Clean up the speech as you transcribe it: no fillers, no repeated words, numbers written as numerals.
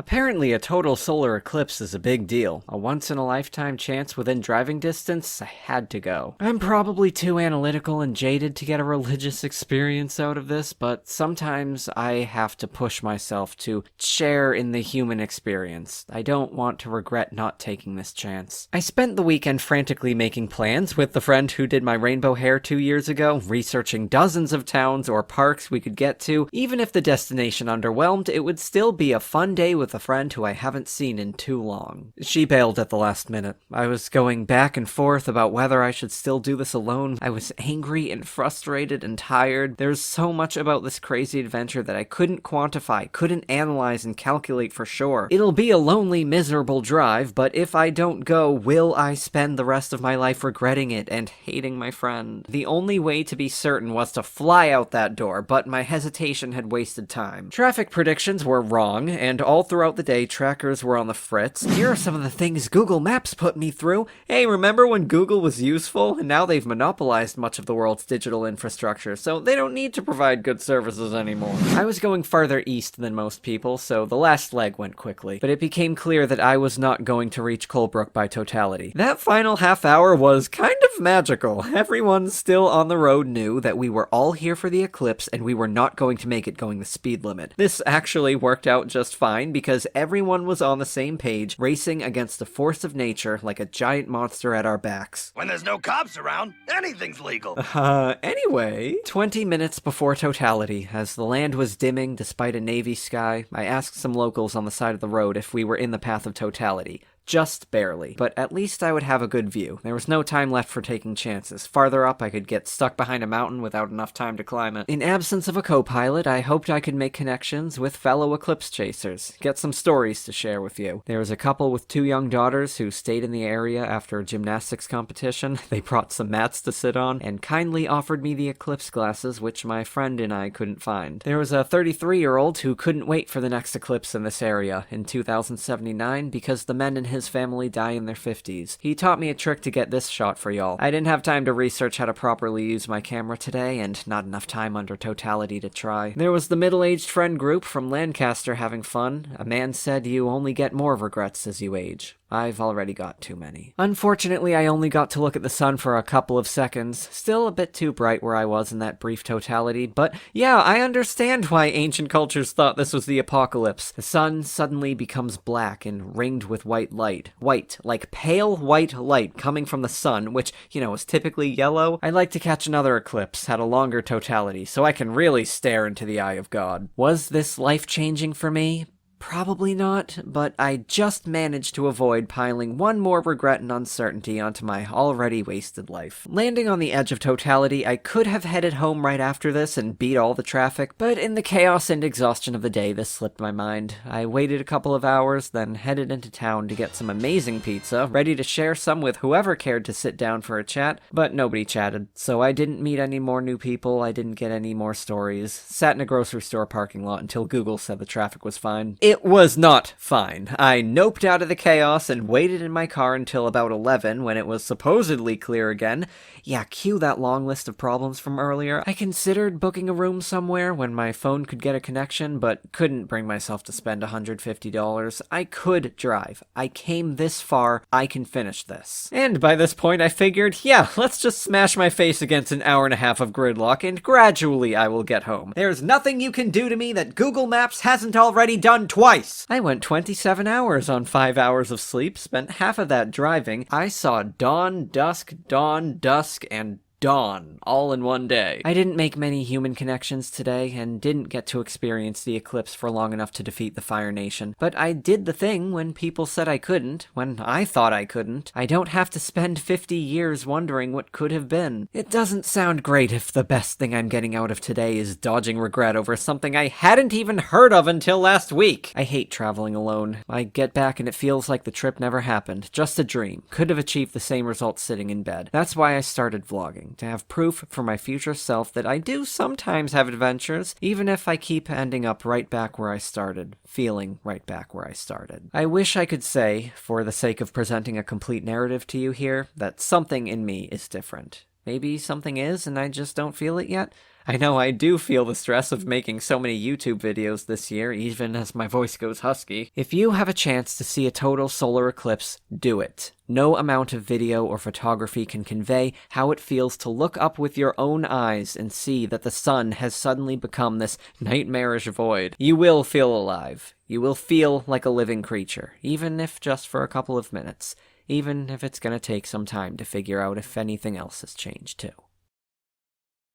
Apparently, a total solar eclipse is a big deal. A once-in-a-lifetime chance within driving distance, I had to go. I'm probably too analytical and jaded to get a religious experience out of this, but sometimes I have to push myself to share in the human experience. I don't want to regret not taking this chance. I spent the weekend frantically making plans with the friend who did my rainbow hair 2 years ago, researching dozens of towns or parks we could get to. Even if the destination underwhelmed, it would still be a fun day with a friend who I haven't seen in too long. She bailed at the last minute. I was going back and forth about whether I should still do this alone. I was angry and frustrated and tired. There's so much about this crazy adventure that I couldn't quantify, couldn't analyze and calculate for sure. It'll be a lonely, miserable drive, but if I don't go, will I spend the rest of my life regretting it and hating my friend? The only way to be certain was to fly out that door, but my hesitation had wasted time. Traffic predictions were wrong, and all throughout the day, trackers were on the fritz. Here are some of the things Google Maps put me through. Hey, remember when Google was useful? And now they've monopolized much of the world's digital infrastructure, so they don't need to provide good services anymore. I was going farther east than most people, so the last leg went quickly, but it became clear that I was not going to reach Colebrook by totality. That final half hour was kind of magical. Everyone still on the road knew that we were all here for the eclipse and we were not going to make it going the speed limit. This actually worked out just fine because everyone was on the same page, racing against the force of nature like a giant monster at our backs. When there's no cops around, anything's legal. Anyway, 20 minutes before totality, as the land was dimming despite a navy sky, I asked some locals on the side of the road if we were in the path of totality. Just barely, but at least I would have a good view. There was no time left for taking chances. Farther up, I could get stuck behind a mountain without enough time to climb it. In absence of a co-pilot, I hoped I could make connections with fellow eclipse chasers, get some stories to share with you. There was a couple with 2 young daughters who stayed in the area after a gymnastics competition. They brought some mats to sit on, and kindly offered me the eclipse glasses, which my friend and I couldn't find. There was a 33-year-old who couldn't wait for the next eclipse in this area in 2079 because the men in his family die in their 50s. He taught me a trick to get this shot for y'all. I didn't have time to research how to properly use my camera today, and not enough time under totality to try. There was the middle-aged friend group from Lancaster having fun. A man said you only get more regrets as you age. I've already got too many. Unfortunately, I only got to look at the sun for a couple of seconds. Still a bit too bright where I was in that brief totality, but yeah, I understand why ancient cultures thought this was the apocalypse. The sun suddenly becomes black and ringed with white light. White, like pale white light coming from the sun, which, is typically yellow. I'd like to catch another eclipse at a longer totality, so I can really stare into the eye of God. Was this life-changing for me? Probably not, but I just managed to avoid piling one more regret and uncertainty onto my already wasted life. Landing on the edge of totality, I could have headed home right after this and beat all the traffic, but in the chaos and exhaustion of the day, this slipped my mind. I waited a couple of hours, then headed into town to get some amazing pizza, ready to share some with whoever cared to sit down for a chat, but nobody chatted, so I didn't meet any more new people, I didn't get any more stories. Sat in a grocery store parking lot until Google said the traffic was fine. It was not fine. I noped out of the chaos and waited in my car until about 11 when it was supposedly clear again. Yeah, cue that long list of problems from earlier. I considered booking a room somewhere when my phone could get a connection, but couldn't bring myself to spend $150. I could drive. I came this far. I can finish this. And by this point, I figured, yeah, let's just smash my face against an hour and a half of gridlock and gradually I will get home. There's nothing you can do to me that Google Maps hasn't already done twice. I went 27 hours on 5 hours of sleep, spent half of that driving. I saw dawn, dusk, and dawn, all in one day. I didn't make many human connections today, and didn't get to experience the eclipse for long enough to defeat the Fire Nation. But I did the thing when people said I couldn't, when I thought I couldn't. I don't have to spend 50 years wondering what could have been. It doesn't sound great if the best thing I'm getting out of today is dodging regret over something I hadn't even heard of until last week. I hate traveling alone. I get back and it feels like the trip never happened. Just a dream. Could have achieved the same results sitting in bed. That's why I started vlogging. To have proof for my future self that I do sometimes have adventures, even if I keep ending up right back where I started, feeling right back where I started. I wish I could say, for the sake of presenting a complete narrative to you here, that something in me is different. Maybe something is, and I just don't feel it yet. I know I do feel the stress of making so many YouTube videos this year, even as my voice goes husky. If you have a chance to see a total solar eclipse, do it. No amount of video or photography can convey how it feels to look up with your own eyes and see that the sun has suddenly become this nightmarish void. You will feel alive. You will feel like a living creature, even if just for a couple of minutes. Even if it's gonna take some time to figure out if anything else has changed too.